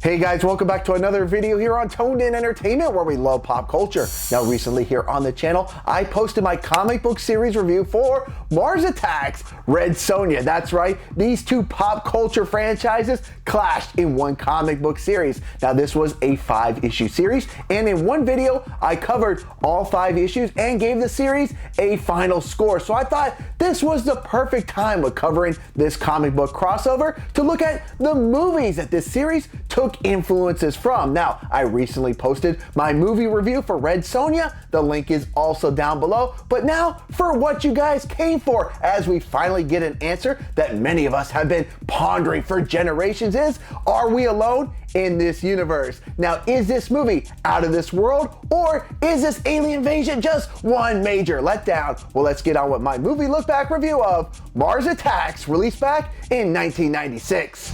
Hey guys, welcome back to another video here on Toned In Entertainment, where we love pop culture. Now recently here on the channel, I posted my comic book series review for Mars Attacks Red Sonja. That's right, these two pop culture franchises clashed in one comic book series. Now this was a 5-issue series, and in one video, I covered all 5 issues and gave the series a final score. So I thought this was the perfect time with covering this comic book crossover to look at the movies that this series took influences from. Now, I recently posted my movie review for Red Sonja. The link is also down below. But now for what you guys came for, as we finally get an answer that many of us have been pondering for generations is, are we alone in this universe? Now, is this movie out of this world, or is this alien invasion just one major letdown? Well, let's get on with my movie look back review of Mars Attacks, released back in 1996.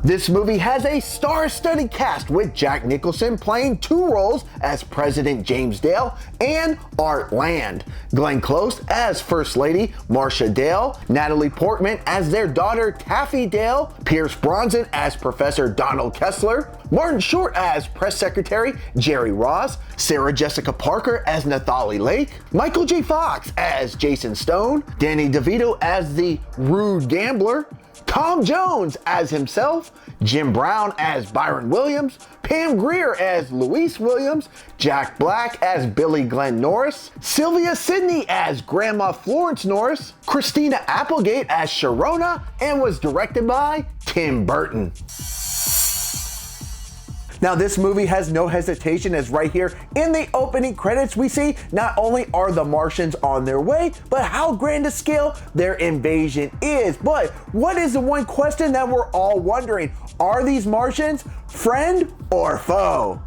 This movie has a star-studded cast, with Jack Nicholson playing 2 roles as President James Dale and Art Land, Glenn Close as First Lady Marsha Dale, Natalie Portman as their daughter Taffy Dale, Pierce Brosnan as Professor Donald Kessler, Martin Short as Press Secretary Jerry Ross, Sarah Jessica Parker as Natalie Lake, Michael J. Fox as Jason Stone, Danny DeVito as the Rude Gambler, Tom Jones as himself, Jim Brown as Byron Williams, Pam Grier as Louise Williams, Jack Black as Billy Glenn Norris, Sylvia Sidney as Grandma Florence Norris, Christina Applegate as Sharona, and was directed by Tim Burton. Now this movie has no hesitation, as right here in the opening credits we see not only are the Martians on their way, but how grand a scale their invasion is. But what is the one question that we're all wondering? Are these Martians friend or foe?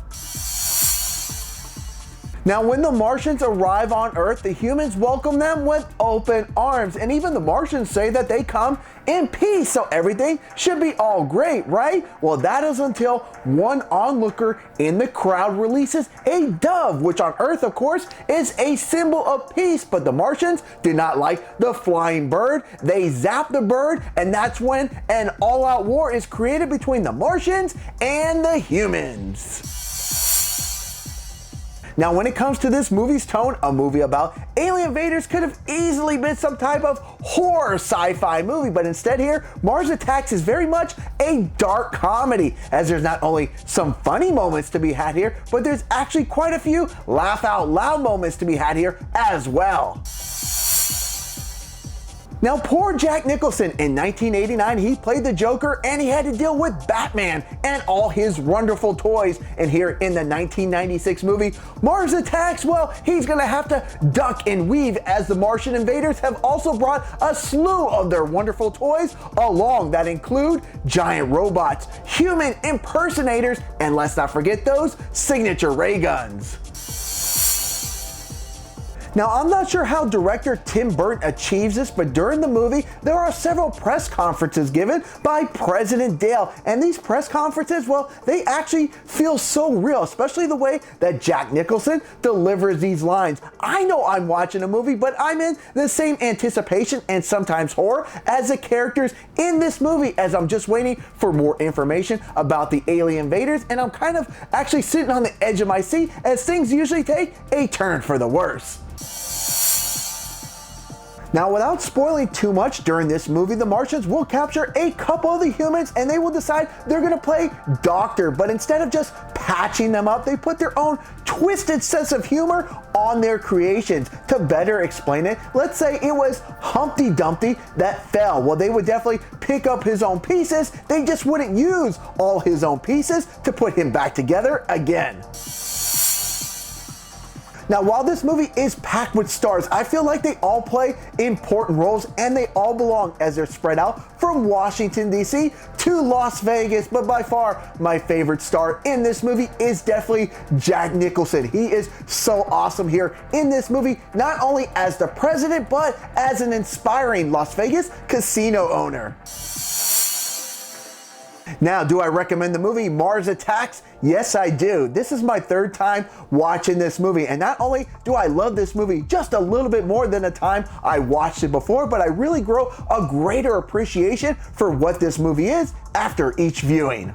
Now, when the Martians arrive on Earth, the humans welcome them with open arms, and even the Martians say that they come in peace, so everything should be all great, right? Well, that is until one onlooker in the crowd releases a dove, which on Earth, of course, is a symbol of peace, but the Martians did not like the flying bird. They zap the bird, and that's when an all-out war is created between the Martians and the humans. Now, when it comes to this movie's tone, a movie about alien invaders could have easily been some type of horror sci-fi movie, but instead here, Mars Attacks is very much a dark comedy, as there's not only some funny moments to be had here, but there's actually quite a few laugh out loud moments to be had here as well. Now, poor Jack Nicholson, in 1989, he played the Joker, and he had to deal with Batman and all his wonderful toys. And here in the 1996 movie, Mars Attacks, well, he's gonna have to duck and weave, as the Martian invaders have also brought a slew of their wonderful toys along that include giant robots, human impersonators, and let's not forget those signature ray guns. Now, I'm not sure how director Tim Burton achieves this, but during the movie, there are several press conferences given by President Dale. And these press conferences, well, they actually feel so real, especially the way that Jack Nicholson delivers these lines. I know I'm watching a movie, but I'm in the same anticipation and sometimes horror as the characters in this movie, as I'm just waiting for more information about the alien invaders. And I'm kind of actually sitting on the edge of my seat, as things usually take a turn for the worse. Now, without spoiling too much, during this movie, the Martians will capture a couple of the humans, and they will decide they're gonna play doctor. But instead of just patching them up, they put their own twisted sense of humor on their creations. To better explain it, let's say it was Humpty Dumpty that fell. Well, they would definitely pick up his own pieces. They just wouldn't use all his own pieces to put him back together again. Now, while this movie is packed with stars, I feel like they all play important roles, and they all belong, as they're spread out from Washington, D.C. to Las Vegas. But by far, my favorite star in this movie is definitely Jack Nicholson. He is so awesome here in this movie, not only as the president, but as an inspiring Las Vegas casino owner. Now, do I recommend the movie Mars Attacks? Yes, I do. This is my third time watching this movie, and not only do I love this movie just a little bit more than the time I watched it before, but I really grow a greater appreciation for what this movie is after each viewing.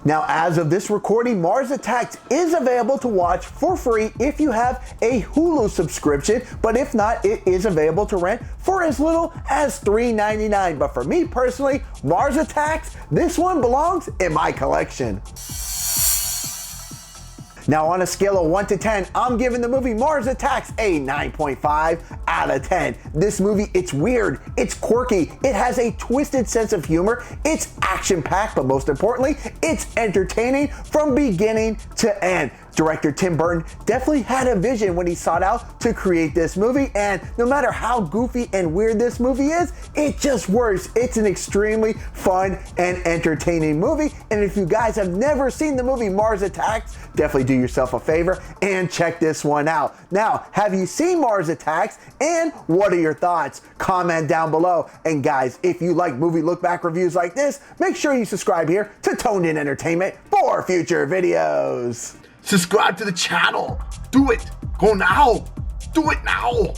Now, as of this recording, Mars Attacks is available to watch for free if you have a Hulu subscription, but if not, it is available to rent for as little as $3.99. But for me personally, Mars Attacks, this one belongs in my collection. Now, on a scale of 1 to 10, I'm giving the movie Mars Attacks a 9.5 out of 10. This movie, it's weird, it's quirky, it has a twisted sense of humor, it's action-packed, but most importantly, it's entertaining from beginning to end. Director Tim Burton definitely had a vision when he sought out to create this movie, and no matter how goofy and weird this movie is, it just works. It's an extremely fun and entertaining movie, and if you guys have never seen the movie Mars Attacks, definitely do yourself a favor and check this one out. Now, have you seen Mars Attacks, and what are your thoughts? Comment down below. And guys, if you like movie look back reviews like this, make sure you subscribe here to Toned In Entertainment for future videos. Subscribe to the channel. Do it. Go now. Do it now.